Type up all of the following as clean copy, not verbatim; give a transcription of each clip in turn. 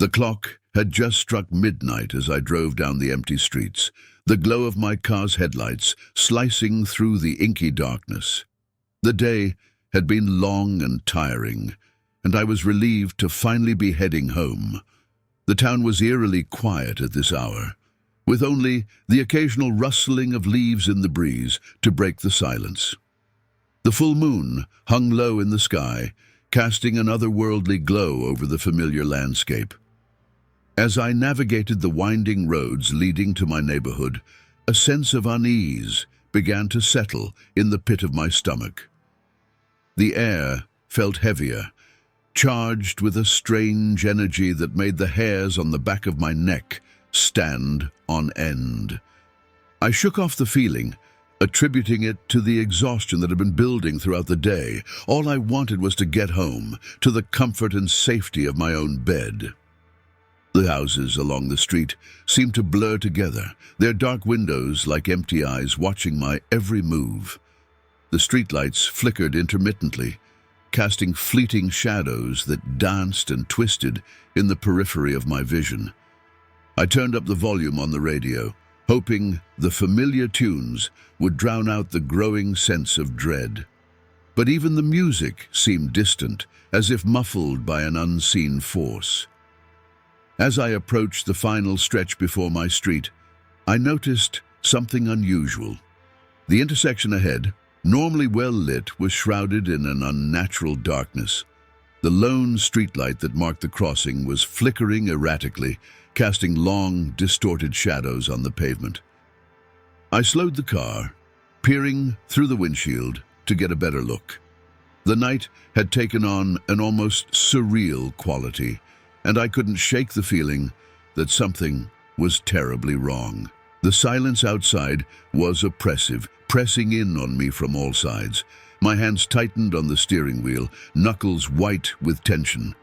The clock had just struck midnight as I drove down the empty streets, the glow of my car's headlights slicing through the inky darkness. The day had been long and tiring, and I was relieved to finally be heading home. The town was eerily quiet at this hour, with only the occasional rustling of leaves in the breeze to break the silence. The full moon hung low in the sky, casting an otherworldly glow over the familiar landscape. As I navigated the winding roads leading to my neighborhood, a sense of unease began to settle in the pit of my stomach. The air felt heavier, charged with a strange energy that made the hairs on the back of my neck stand on end. I shook off the feeling, attributing it to the exhaustion that had been building throughout the day. All I wanted was to get home, to the comfort and safety of my own bed. The houses along the street seemed to blur together, their dark windows like empty eyes watching my every move. The streetlights flickered intermittently, casting fleeting shadows that danced and twisted in the periphery of my vision. I turned up the volume on the radio, hoping the familiar tunes would drown out the growing sense of dread. But even the music seemed distant, as if muffled by an unseen force. As I approached the final stretch before my street, I noticed something unusual. The intersection ahead, normally well lit, was shrouded in an unnatural darkness. The lone streetlight that marked the crossing was flickering erratically, casting long, distorted shadows on the pavement. I slowed the car, peering through the windshield to get a better look. The night had taken on an almost surreal quality, and I couldn't shake the feeling that something was terribly wrong. The silence outside was oppressive, pressing in on me from all sides. My hands tightened on the steering wheel, knuckles white with tension.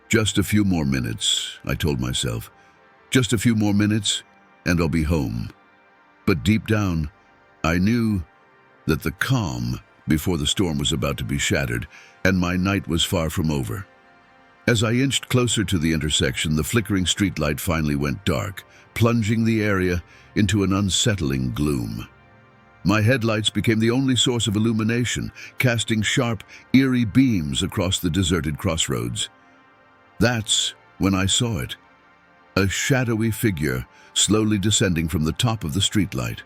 Just a few more minutes, I told myself. Just a few more minutes, and I'll be home. But deep down, I knew that the calm before the storm was about to be shattered, and my night was far from over. As I inched closer to the intersection, the flickering streetlight finally went dark, plunging the area into an unsettling gloom. My headlights became the only source of illumination, casting sharp, eerie beams across the deserted crossroads. That's when I saw it. A shadowy figure slowly descending from the top of the streetlight.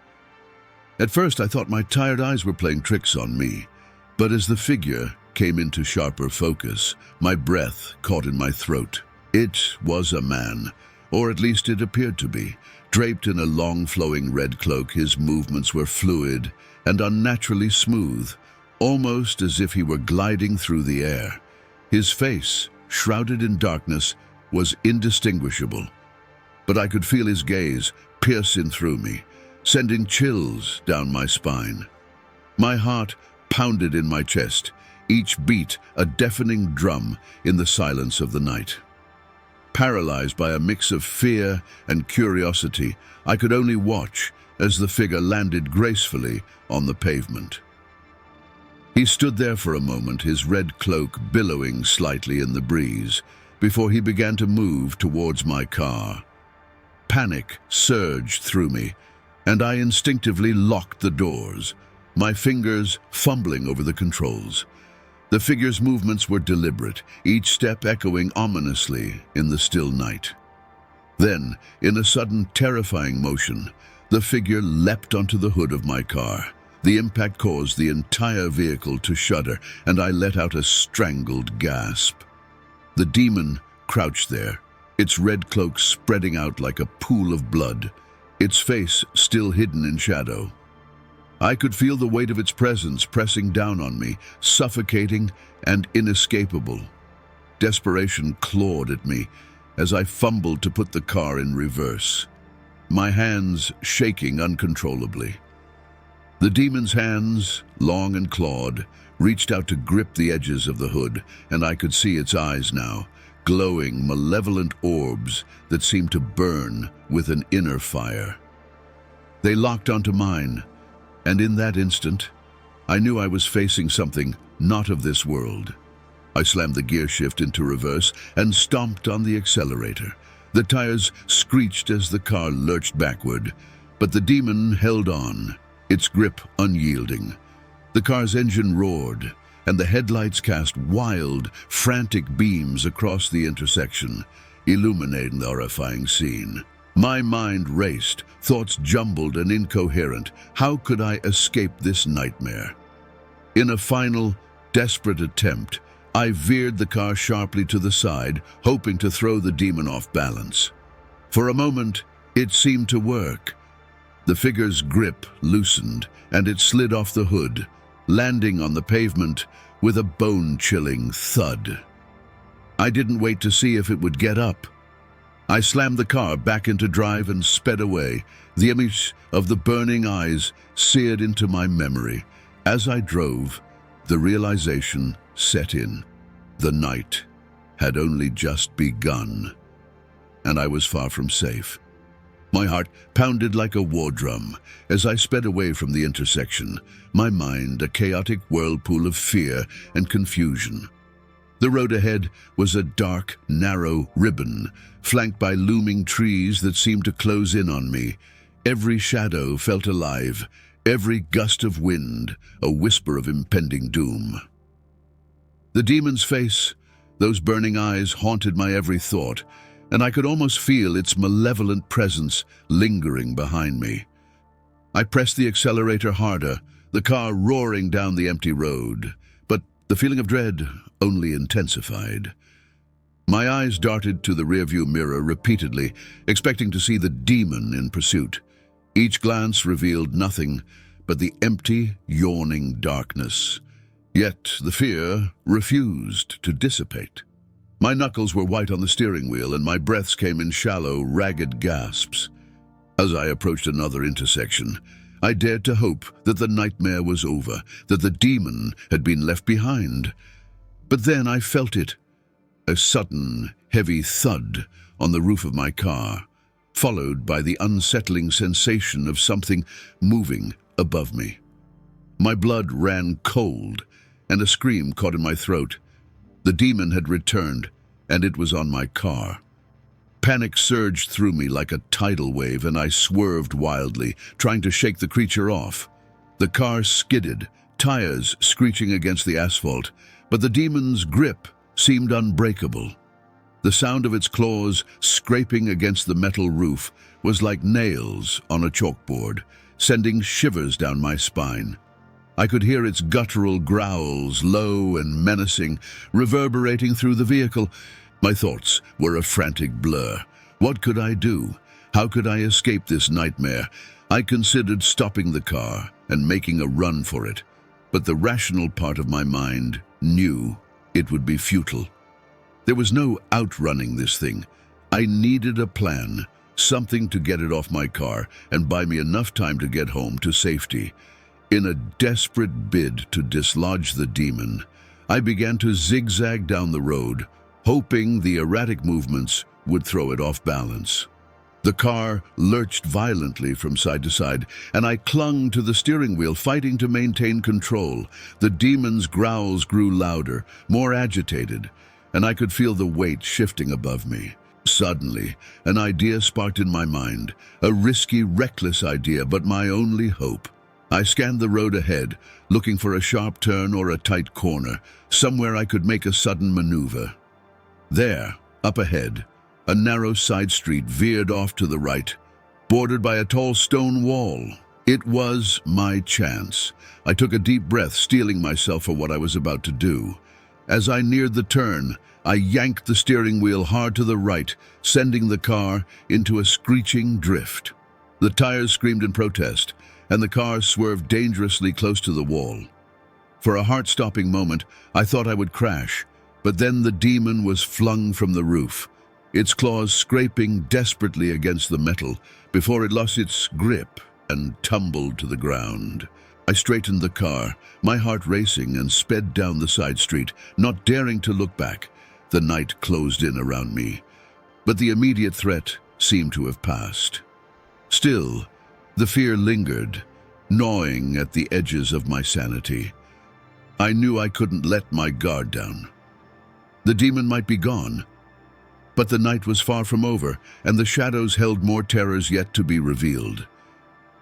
At first, I thought my tired eyes were playing tricks on me, but as the figure came into sharper focus, my breath caught in my throat. It was a man, or at least it appeared to be. Draped in a long flowing red cloak, his movements were fluid and unnaturally smooth, almost as if he were gliding through the air. His face, shrouded in darkness, was indistinguishable, but I could feel his gaze piercing through me, sending chills down my spine. My heart pounded in my chest, each beat a deafening drum in the silence of the night. Paralyzed by a mix of fear and curiosity, I could only watch as the figure landed gracefully on the pavement. He stood there for a moment, his red cloak billowing slightly in the breeze, before he began to move towards my car. Panic surged through me, and I instinctively locked the doors, my fingers fumbling over the controls. The figure's movements were deliberate, each step echoing ominously in the still night. Then, in a sudden, terrifying motion, the figure leapt onto the hood of my car. The impact caused the entire vehicle to shudder, and I let out a strangled gasp. The demon crouched there, its red cloak spreading out like a pool of blood, its face still hidden in shadow. I could feel the weight of its presence pressing down on me, suffocating and inescapable. Desperation clawed at me as I fumbled to put the car in reverse, my hands shaking uncontrollably. The demon's hands, long and clawed, reached out to grip the edges of the hood, and I could see its eyes now, glowing malevolent orbs that seemed to burn with an inner fire. They locked onto mine, and in that instant, I knew I was facing something not of this world. I slammed the gear shift into reverse and stomped on the accelerator. The tires screeched as the car lurched backward, but the demon held on, its grip unyielding. The car's engine roared, and the headlights cast wild, frantic beams across the intersection, illuminating the horrifying scene. My mind raced, thoughts jumbled and incoherent. How could I escape this nightmare? In a final, desperate attempt, I veered the car sharply to the side, hoping to throw the demon off balance. For a moment, it seemed to work. The figure's grip loosened, and it slid off the hood, landing on the pavement with a bone-chilling thud. I didn't wait to see if it would get up. I slammed the car back into drive and sped away, the image of the burning eyes seared into my memory. As I drove, the realization set in. The night had only just begun, and I was far from safe. My heart pounded like a war drum as I sped away from the intersection, my mind a chaotic whirlpool of fear and confusion. The road ahead was a dark, narrow ribbon, flanked by looming trees that seemed to close in on me. Every shadow felt alive, every gust of wind a whisper of impending doom. The demon's face, those burning eyes, haunted my every thought, and I could almost feel its malevolent presence lingering behind me. I pressed the accelerator harder, the car roaring down the empty road, but the feeling of dread only intensified. My eyes darted to the rearview mirror repeatedly, expecting to see the demon in pursuit. Each glance revealed nothing but the empty, yawning darkness. Yet the fear refused to dissipate. My knuckles were white on the steering wheel, and my breaths came in shallow, ragged gasps. As I approached another intersection, I dared to hope that the nightmare was over, that the demon had been left behind. But then I felt it, a sudden, heavy thud on the roof of my car, followed by the unsettling sensation of something moving above me. My blood ran cold, and a scream caught in my throat. The demon had returned, and it was on my car. Panic surged through me like a tidal wave, and I swerved wildly, trying to shake the creature off. The car skidded, tires screeching against the asphalt, but the demon's grip seemed unbreakable. The sound of its claws scraping against the metal roof was like nails on a chalkboard, sending shivers down my spine. I could hear its guttural growls, low and menacing, reverberating through the vehicle. My thoughts were a frantic blur. What could I do? How could I escape this nightmare? I considered stopping the car and making a run for it, but the rational part of my mind knew it would be futile. There was no outrunning this thing. I needed a plan, something to get it off my car and buy me enough time to get home to safety. In a desperate bid to dislodge the demon, I began to zigzag down the road, hoping the erratic movements would throw it off balance. The car lurched violently from side to side, and I clung to the steering wheel, fighting to maintain control. The demon's growls grew louder, more agitated, and I could feel the weight shifting above me. Suddenly, an idea sparked in my mind, a risky, reckless idea, but my only hope. I scanned the road ahead, looking for a sharp turn or a tight corner, somewhere I could make a sudden maneuver. There, up ahead, a narrow side street veered off to the right, bordered by a tall stone wall. It was my chance. I took a deep breath, steeling myself for what I was about to do. As I neared the turn, I yanked the steering wheel hard to the right, sending the car into a screeching drift. The tires screamed in protest, and the car swerved dangerously close to the wall. For a heart-stopping moment, I thought I would crash, but then the demon was flung from the roof, its claws scraping desperately against the metal before it lost its grip and tumbled to the ground. I straightened the car, my heart racing, and sped down the side street, not daring to look back. The night closed in around me, but the immediate threat seemed to have passed. Still, the fear lingered, gnawing at the edges of my sanity. I knew I couldn't let my guard down. The demon might be gone, but the night was far from over, and the shadows held more terrors yet to be revealed.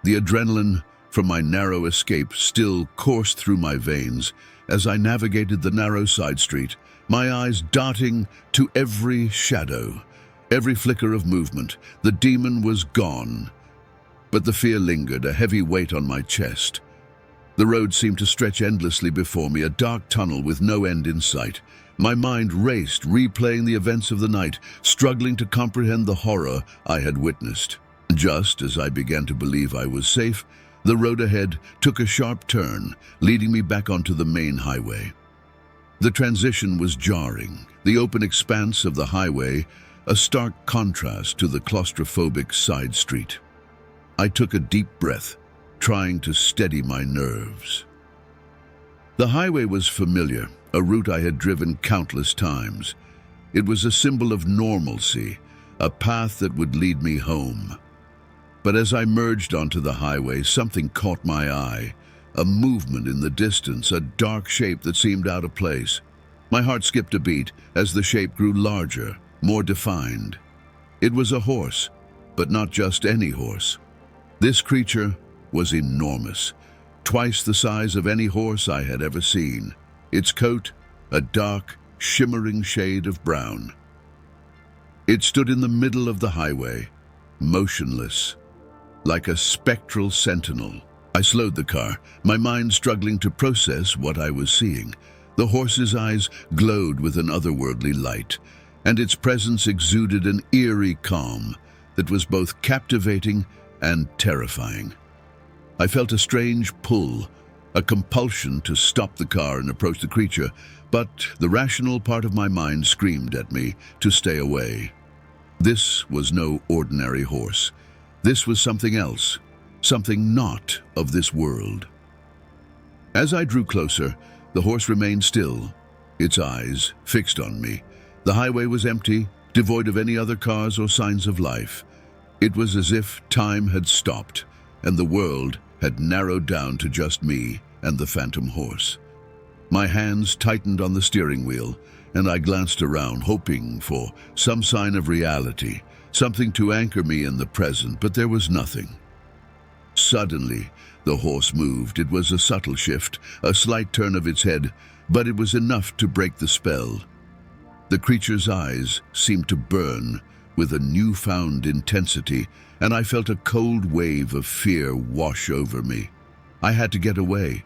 The adrenaline from my narrow escape still coursed through my veins as I navigated the narrow side street, my eyes darting to every shadow, every flicker of movement. The demon was gone, but the fear lingered, a heavy weight on my chest. The road seemed to stretch endlessly before me, a dark tunnel with no end in sight. My mind raced, replaying the events of the night, struggling to comprehend the horror I had witnessed. Just as I began to believe I was safe, the road ahead took a sharp turn, leading me back onto the main highway. The transition was jarring, the open expanse of the highway a stark contrast to the claustrophobic side street. I took a deep breath, trying to steady my nerves. The highway was familiar, a route I had driven countless times. It was a symbol of normalcy, a path that would lead me home. But as I merged onto the highway, something caught my eye. A movement in the distance, a dark shape that seemed out of place. My heart skipped a beat as the shape grew larger, more defined. It was a horse, but not just any horse. This creature was enormous, twice the size of any horse I had ever seen. Its coat, a dark, shimmering shade of brown. It stood in the middle of the highway, motionless, like a spectral sentinel. I slowed the car, my mind struggling to process what I was seeing. The horse's eyes glowed with an otherworldly light, and its presence exuded an eerie calm that was both captivating and terrifying. I felt a strange pull, a compulsion to stop the car and approach the creature, but the rational part of my mind screamed at me to stay away. This was no ordinary horse. This was something else, something not of this world. As I drew closer, the horse remained still, its eyes fixed on me. The highway was empty, devoid of any other cars or signs of life. It was as if time had stopped, and the world had narrowed down to just me and the phantom horse. My hands tightened on the steering wheel, and I glanced around, hoping for some sign of reality, something to anchor me in the present, but there was nothing. Suddenly, the horse moved. It was a subtle shift, a slight turn of its head, but it was enough to break the spell. The creature's eyes seemed to burn with a newfound intensity, and I felt a cold wave of fear wash over me. I had to get away.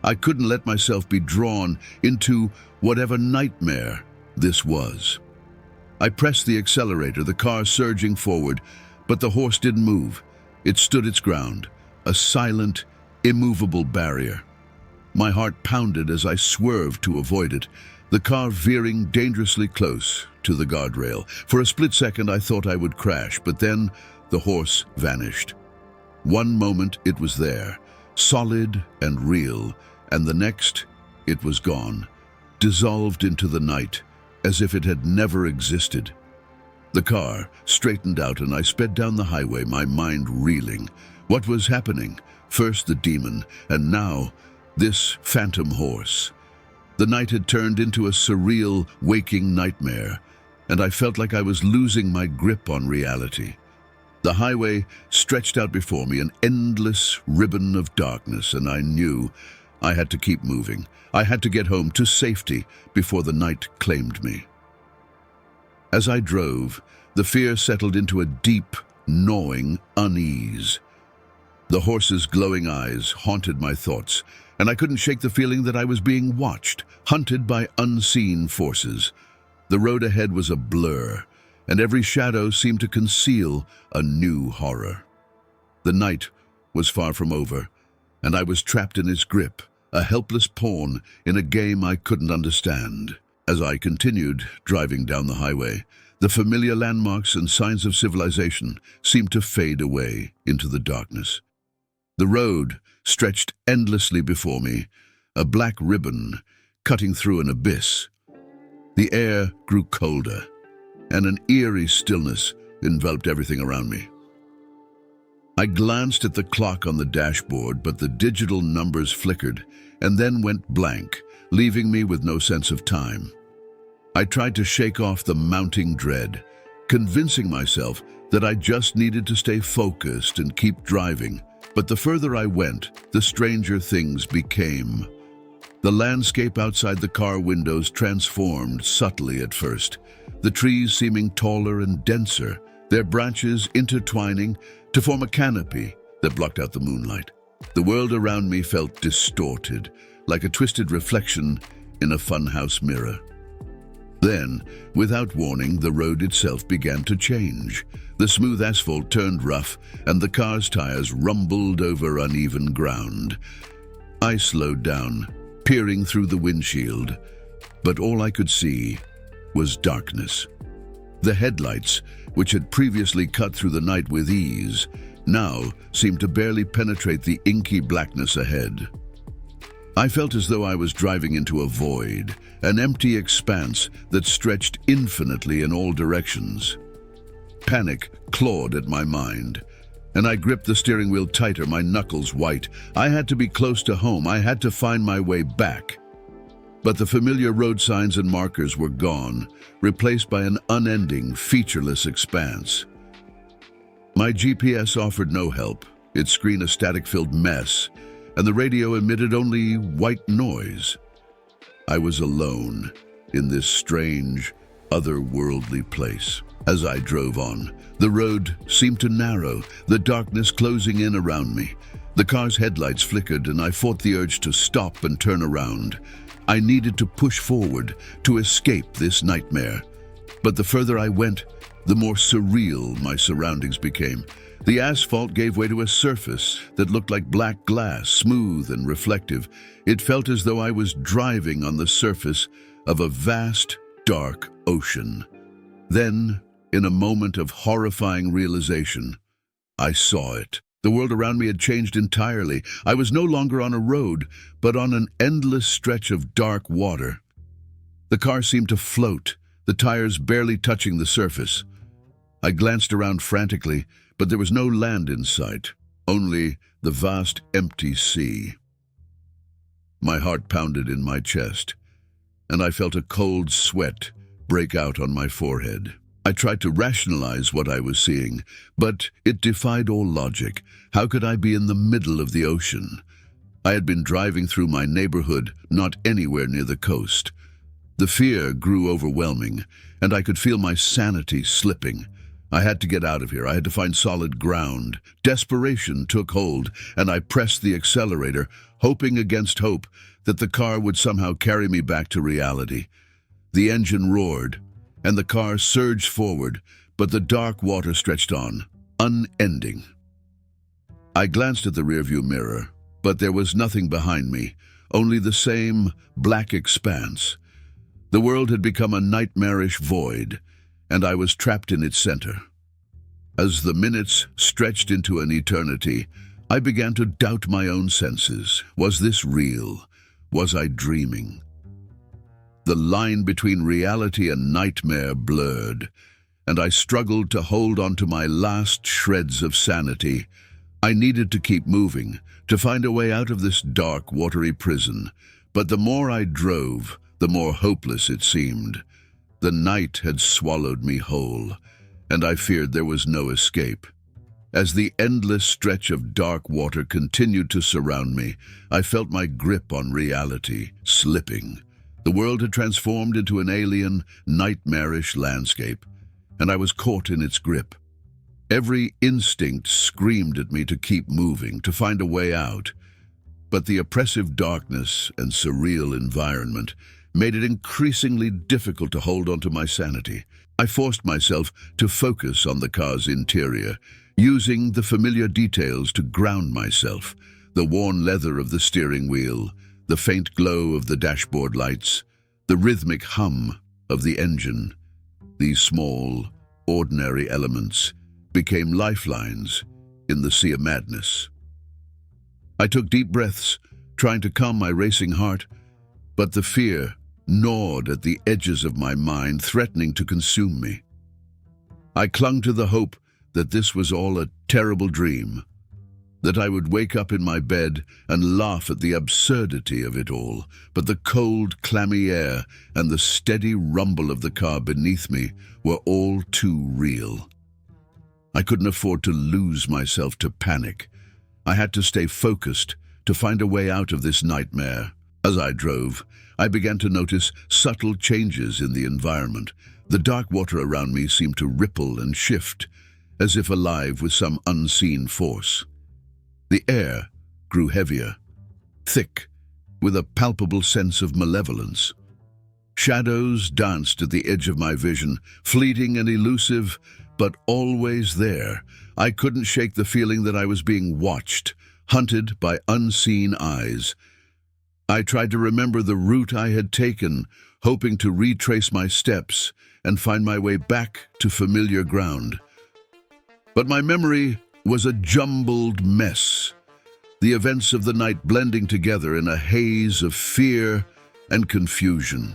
I couldn't let myself be drawn into whatever nightmare this was. I pressed the accelerator, the car surging forward, but the horse didn't move. It stood its ground, a silent, immovable barrier. My heart pounded as I swerved to avoid it, the car veering dangerously close to the guardrail. For a split second I thought I would crash, but then the horse vanished. One moment it was there, solid and real, and the next it was gone, dissolved into the night, as if it had never existed. The car straightened out and I sped down the highway, my mind reeling. What was happening? First the demon, and now this phantom horse. The night had turned into a surreal, waking nightmare, and I felt like I was losing my grip on reality. The highway stretched out before me, an endless ribbon of darkness, and I knew I had to keep moving. I had to get home to safety before the night claimed me. As I drove, the fear settled into a deep, gnawing unease. The horse's glowing eyes haunted my thoughts, and I couldn't shake the feeling that I was being watched, hunted by unseen forces. The road ahead was a blur, and every shadow seemed to conceal a new horror. The night was far from over, and I was trapped in its grip, a helpless pawn in a game I couldn't understand. As I continued driving down the highway, the familiar landmarks and signs of civilization seemed to fade away into the darkness. The road stretched endlessly before me, a black ribbon cutting through an abyss. The air grew colder, and an eerie stillness enveloped everything around me. I glanced at the clock on the dashboard, but the digital numbers flickered and then went blank, leaving me with no sense of time. I tried to shake off the mounting dread, convincing myself that I just needed to stay focused and keep driving. But the further I went, the stranger things became. The landscape outside the car windows transformed subtly at first, the trees seeming taller and denser, their branches intertwining to form a canopy that blocked out the moonlight. The world around me felt distorted, like a twisted reflection in a funhouse mirror. Then, without warning, the road itself began to change. The smooth asphalt turned rough, and the car's tires rumbled over uneven ground. I slowed down, peering through the windshield, but all I could see was darkness. The headlights, which had previously cut through the night with ease, now seemed to barely penetrate the inky blackness ahead. I felt as though I was driving into a void, an empty expanse that stretched infinitely in all directions. Panic clawed at my mind, and I gripped the steering wheel tighter, my knuckles white. I had to be close to home. I had to find my way back. But the familiar road signs and markers were gone, replaced by an unending, featureless expanse. My GPS offered no help, its screen a static-filled mess, and the radio emitted only white noise. I was alone in this strange, otherworldly place. As I drove on, the road seemed to narrow, the darkness closing in around me. The car's headlights flickered, and I fought the urge to stop and turn around. I needed to push forward, to escape this nightmare. But the further I went, the more surreal my surroundings became. The asphalt gave way to a surface that looked like black glass, smooth and reflective. It felt as though I was driving on the surface of a vast, dark ocean. Then, in a moment of horrifying realization, I saw it. The world around me had changed entirely. I was no longer on a road, but on an endless stretch of dark water. The car seemed to float, the tires barely touching the surface. I glanced around frantically, but there was no land in sight, only the vast, empty sea. My heart pounded in my chest, and I felt a cold sweat break out on my forehead. I tried to rationalize what I was seeing, but it defied all logic. How could I be in the middle of the ocean? I had been driving through my neighborhood, not anywhere near the coast. The fear grew overwhelming, and I could feel my sanity slipping. I had to get out of here. I had to find solid ground. Desperation took hold, and I pressed the accelerator, hoping against hope that the car would somehow carry me back to reality. The engine roared, and the car surged forward, but the dark water stretched on, unending. I glanced at the rearview mirror, but there was nothing behind me, only the same black expanse. The world had become a nightmarish void, and I was trapped in its center. As the minutes stretched into an eternity, I began to doubt my own senses. Was this real? Was I dreaming? The line between reality and nightmare blurred, and I struggled to hold on to my last shreds of sanity. I needed to keep moving, to find a way out of this dark, watery prison. But the more I drove, the more hopeless it seemed. The night had swallowed me whole, and I feared there was no escape. As the endless stretch of dark water continued to surround me, I felt my grip on reality slipping. The world had transformed into an alien, nightmarish landscape, and I was caught in its grip. Every instinct screamed at me to keep moving, to find a way out. But the oppressive darkness and surreal environment made it increasingly difficult to hold on to my sanity. I forced myself to focus on the car's interior, using the familiar details to ground myself: the worn leather of the steering wheel, the faint glow of the dashboard lights, the rhythmic hum of the engine. These small, ordinary elements became lifelines in the sea of madness. I took deep breaths, trying to calm my racing heart, but the fear gnawed at the edges of my mind, threatening to consume me. I clung to the hope that this was all a terrible dream, that I would wake up in my bed and laugh at the absurdity of it all, but the cold, clammy air and the steady rumble of the car beneath me were all too real. I couldn't afford to lose myself to panic. I had to stay focused to find a way out of this nightmare. As I drove, I began to notice subtle changes in the environment. The dark water around me seemed to ripple and shift, as if alive with some unseen force. The air grew heavier, thick, with a palpable sense of malevolence. Shadows danced at the edge of my vision, fleeting and elusive, but always there. I couldn't shake the feeling that I was being watched, hunted by unseen eyes. I tried to remember the route I had taken, hoping to retrace my steps and find my way back to familiar ground. But my memory was a jumbled mess, the events of the night blending together in a haze of fear and confusion.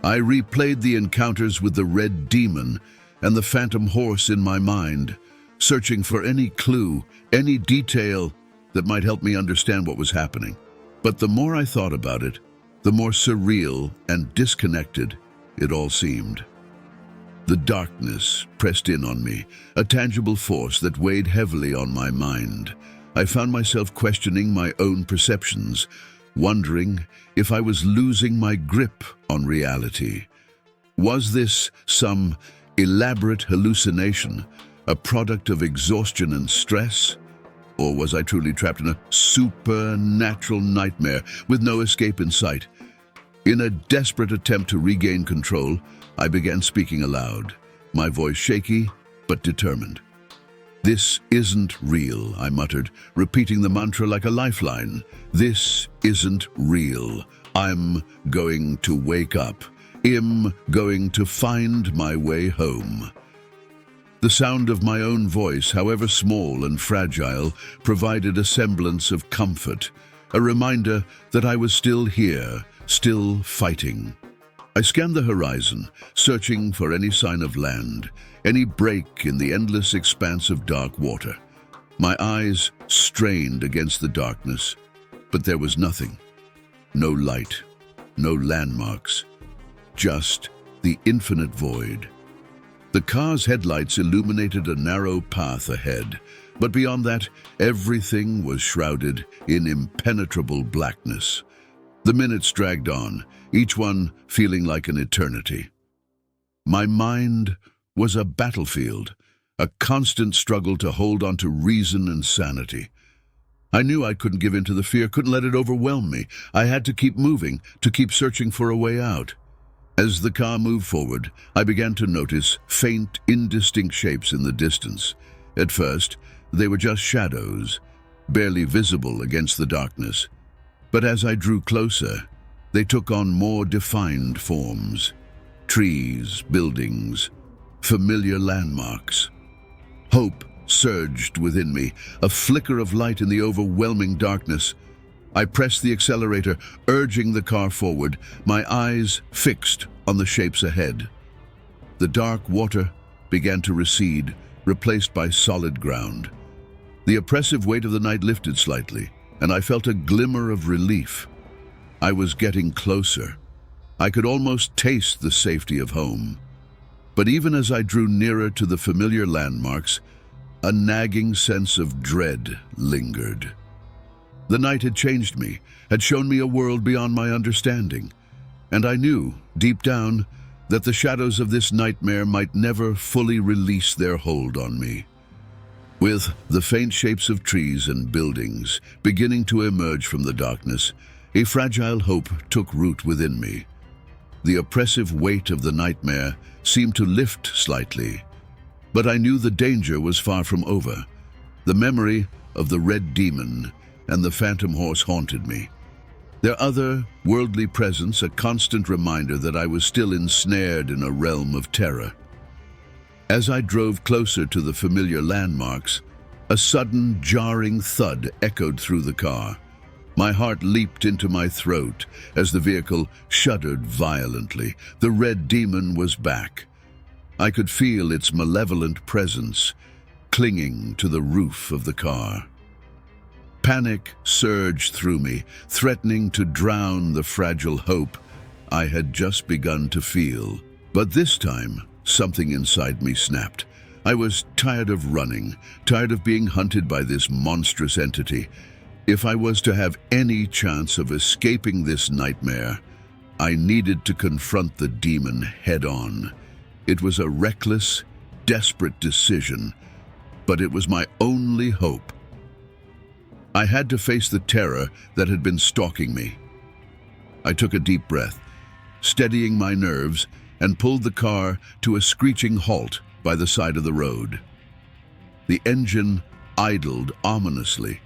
I replayed the encounters with the red demon and the phantom horse in my mind, searching for any clue, any detail that might help me understand what was happening. But the more I thought about it, the more surreal and disconnected it all seemed. The darkness pressed in on me, a tangible force that weighed heavily on my mind. I found myself questioning my own perceptions, wondering if I was losing my grip on reality. Was this some elaborate hallucination, a product of exhaustion and stress? Or was I truly trapped in a supernatural nightmare with no escape in sight? In a desperate attempt to regain control, I began speaking aloud, my voice shaky but determined. "This isn't real," I muttered, repeating the mantra like a lifeline. "This isn't real. I'm going to wake up. I'm going to find my way home." The sound of my own voice, however small and fragile, provided a semblance of comfort, a reminder that I was still here, still fighting. I scanned the horizon, searching for any sign of land, any break in the endless expanse of dark water. My eyes strained against the darkness, but there was nothing. No light, no landmarks, just the infinite void. The car's headlights illuminated a narrow path ahead, but beyond that, everything was shrouded in impenetrable blackness. The minutes dragged on, each one feeling like an eternity. My mind was a battlefield, a constant struggle to hold on to reason and sanity. I knew I couldn't give in to the fear, couldn't let it overwhelm me. I had to keep moving, to keep searching for a way out. As the car moved forward, I began to notice faint, indistinct shapes in the distance. At first, they were just shadows, barely visible against the darkness. But as I drew closer, they took on more defined forms. Trees, buildings, familiar landmarks. Hope surged within me, a flicker of light in the overwhelming darkness. I pressed the accelerator, urging the car forward, my eyes fixed on the shapes ahead. The dark water began to recede, replaced by solid ground. The oppressive weight of the night lifted slightly, and I felt a glimmer of relief. I was getting closer. I could almost taste the safety of home. But even as I drew nearer to the familiar landmarks, a nagging sense of dread lingered. The night had changed me, had shown me a world beyond my understanding, and I knew, deep down, that the shadows of this nightmare might never fully release their hold on me. With the faint shapes of trees and buildings beginning to emerge from the darkness, a fragile hope took root within me. The oppressive weight of the nightmare seemed to lift slightly, but I knew the danger was far from over. The memory of the red demon and the phantom horse haunted me. Their other worldly presence, a constant reminder that I was still ensnared in a realm of terror. As I drove closer to the familiar landmarks, a sudden jarring thud echoed through the car. My heart leaped into my throat as the vehicle shuddered violently. The red demon was back. I could feel its malevolent presence clinging to the roof of the car. Panic surged through me, threatening to drown the fragile hope I had just begun to feel. But this time, something inside me snapped. I was tired of running, tired of being hunted by this monstrous entity. If I was to have any chance of escaping this nightmare, I needed to confront the demon head-on. It was a reckless, desperate decision, but it was my only hope. I had to face the terror that had been stalking me. I took a deep breath, steadying my nerves, and pulled the car to a screeching halt by the side of the road. The engine idled ominously,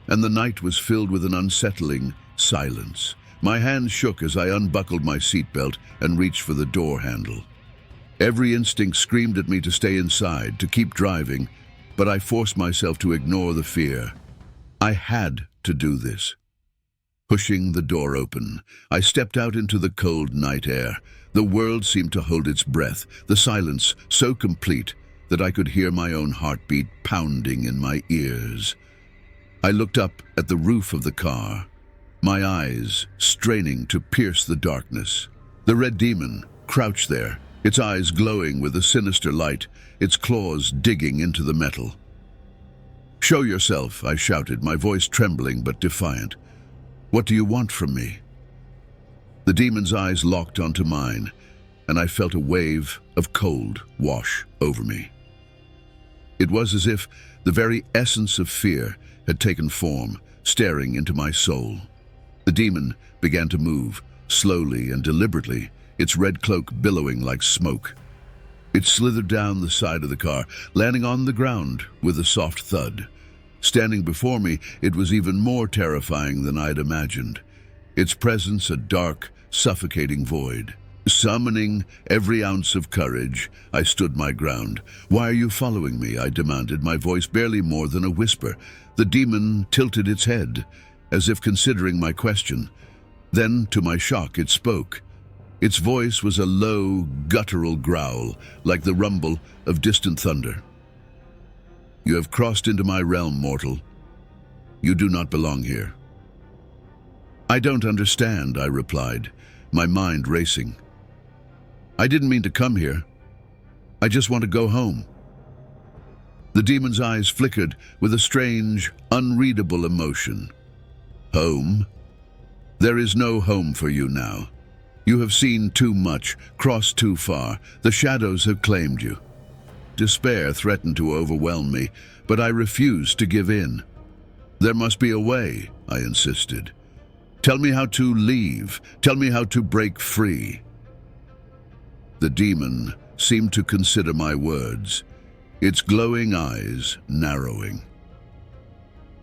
and the night was filled with an unsettling silence. My hands shook as I unbuckled my seatbelt and reached for the door handle. Every instinct screamed at me to stay inside, to keep driving, but I forced myself to ignore the fear. I had to do this. Pushing the door open, I stepped out into the cold night air. The world seemed to hold its breath, the silence so complete that I could hear my own heartbeat pounding in my ears. I looked up at the roof of the car, my eyes straining to pierce the darkness. The red demon crouched there, its eyes glowing with a sinister light, its claws digging into the metal. "Show yourself," I shouted, my voice trembling but defiant. "What do you want from me?" The demon's eyes locked onto mine, and I felt a wave of cold wash over me. It was as if the very essence of fear had taken form, staring into my soul. The demon began to move, slowly and deliberately, its red cloak billowing like smoke. It slithered down the side of the car, landing on the ground with a soft thud. Standing before me, it was even more terrifying than I'd imagined. Its presence a dark, suffocating void. Summoning every ounce of courage, I stood my ground. "Why are you following me?" I demanded, my voice barely more than a whisper. The demon tilted its head, as if considering my question. Then, to my shock, it spoke. Its voice was a low, guttural growl, like the rumble of distant thunder. "You have crossed into my realm, mortal. You do not belong here." "I don't understand," I replied, my mind racing. "I didn't mean to come here. I just want to go home." The demon's eyes flickered with a strange, unreadable emotion. "Home? There is no home for you now. You have seen too much, crossed too far. The shadows have claimed you." Despair threatened to overwhelm me, but I refused to give in. "There must be a way," I insisted. "Tell me how to leave. Tell me how to break free." The demon seemed to consider my words, its glowing eyes narrowing.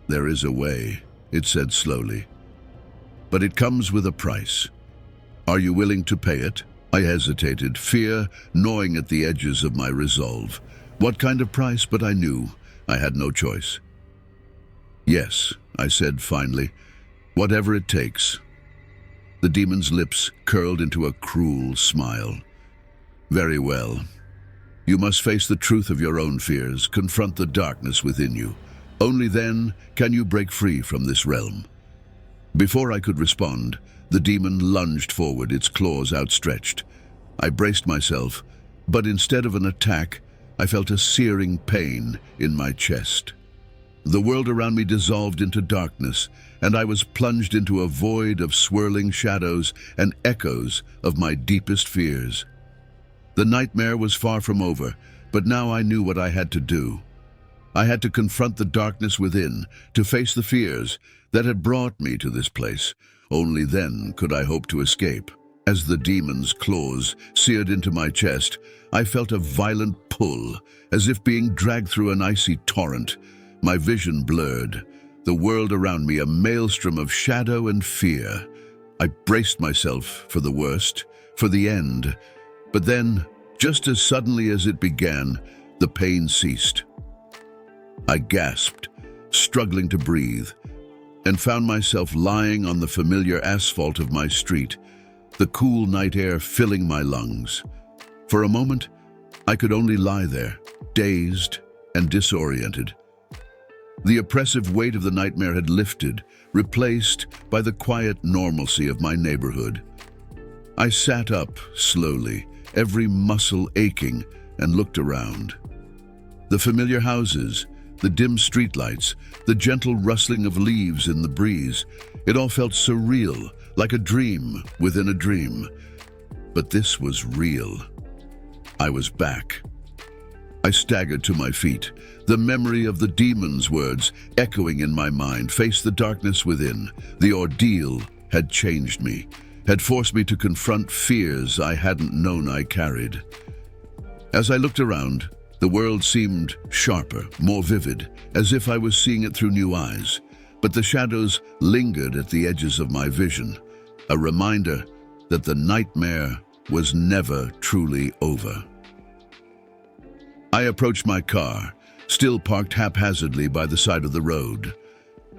"There is a way," it said slowly, "but it comes with a price. Are you willing to pay it?" I hesitated, fear gnawing at the edges of my resolve. What kind of price? But I knew I had no choice. "Yes," I said finally, "whatever it takes." The demon's lips curled into a cruel smile. "Very well. You must face the truth of your own fears, confront the darkness within you. Only then can you break free from this realm." Before I could respond, the demon lunged forward, its claws outstretched. I braced myself, but instead of an attack, I felt a searing pain in my chest. The world around me dissolved into darkness, and I was plunged into a void of swirling shadows and echoes of my deepest fears. The nightmare was far from over, but now I knew what I had to do. I had to confront the darkness within, to face the fears that had brought me to this place. Only then could I hope to escape. As the demon's claws seared into my chest, I felt a violent pull, as if being dragged through an icy torrent. My vision blurred, the world around me a maelstrom of shadow and fear. I braced myself for the worst, for the end. But then, just as suddenly as it began, the pain ceased. I gasped, struggling to breathe, and found myself lying on the familiar asphalt of my street, the cool night air filling my lungs. For a moment, I could only lie there, dazed and disoriented. The oppressive weight of the nightmare had lifted, replaced by the quiet normalcy of my neighborhood. I sat up slowly, every muscle aching, and looked around. The familiar houses, the dim streetlights, the gentle rustling of leaves in the breeze, it all felt surreal, like a dream within a dream. But this was real. I was back. I staggered to my feet, the memory of the demon's words echoing in my mind. Face the darkness within. The ordeal had changed me, had forced me to confront fears I hadn't known I carried. As I looked around, the world seemed sharper, more vivid, as if I was seeing it through new eyes. But the shadows lingered at the edges of my vision, a reminder that the nightmare was never truly over. I approached my car, still parked haphazardly by the side of the road.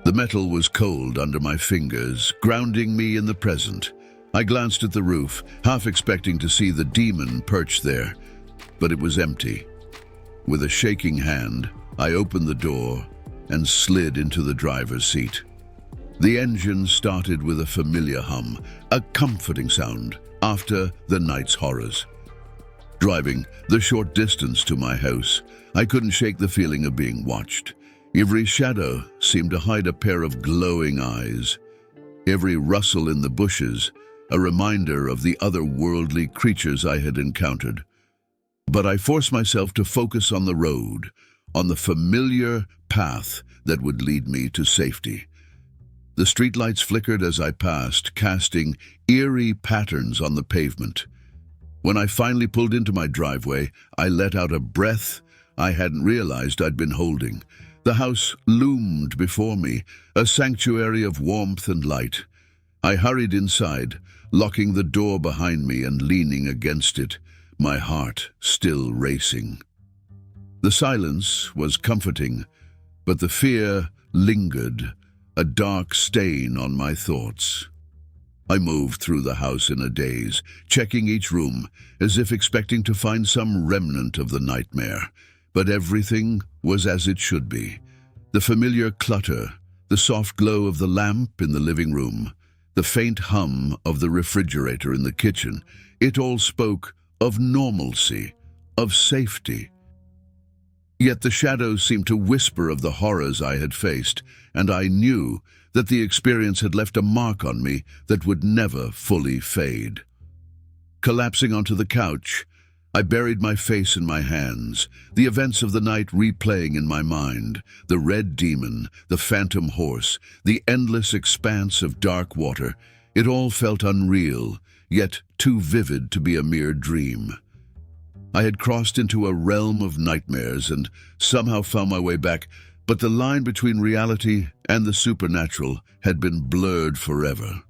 The metal was cold under my fingers, grounding me in the present. I glanced at the roof, half expecting to see the demon perched there, but it was empty. With a shaking hand, I opened the door and slid into the driver's seat. The engine started with a familiar hum, a comforting sound after the night's horrors. Driving the short distance to my house, I couldn't shake the feeling of being watched. Every shadow seemed to hide a pair of glowing eyes. Every rustle in the bushes, a reminder of the otherworldly creatures I had encountered. But I forced myself to focus on the road, on the familiar path that would lead me to safety. The streetlights flickered as I passed, casting eerie patterns on the pavement. When I finally pulled into my driveway, I let out a breath I hadn't realized I'd been holding. The house loomed before me, a sanctuary of warmth and light. I hurried inside, locking the door behind me and leaning against it, my heart still racing. The silence was comforting, but the fear lingered, a dark stain on my thoughts. I moved through the house in a daze, checking each room, as if expecting to find some remnant of the nightmare. But everything was as it should be. The familiar clutter, the soft glow of the lamp in the living room, the faint hum of the refrigerator in the kitchen, it all spoke of normalcy, of safety. Yet the shadows seemed to whisper of the horrors I had faced, and I knew that the experience had left a mark on me that would never fully fade. Collapsing onto the couch, I buried my face in my hands, the events of the night replaying in my mind, the red demon, the phantom horse, the endless expanse of dark water. It all felt unreal, yet too vivid to be a mere dream. I had crossed into a realm of nightmares and somehow found my way back, but the line between reality and the supernatural had been blurred forever.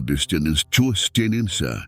Bist du nicht zuständig,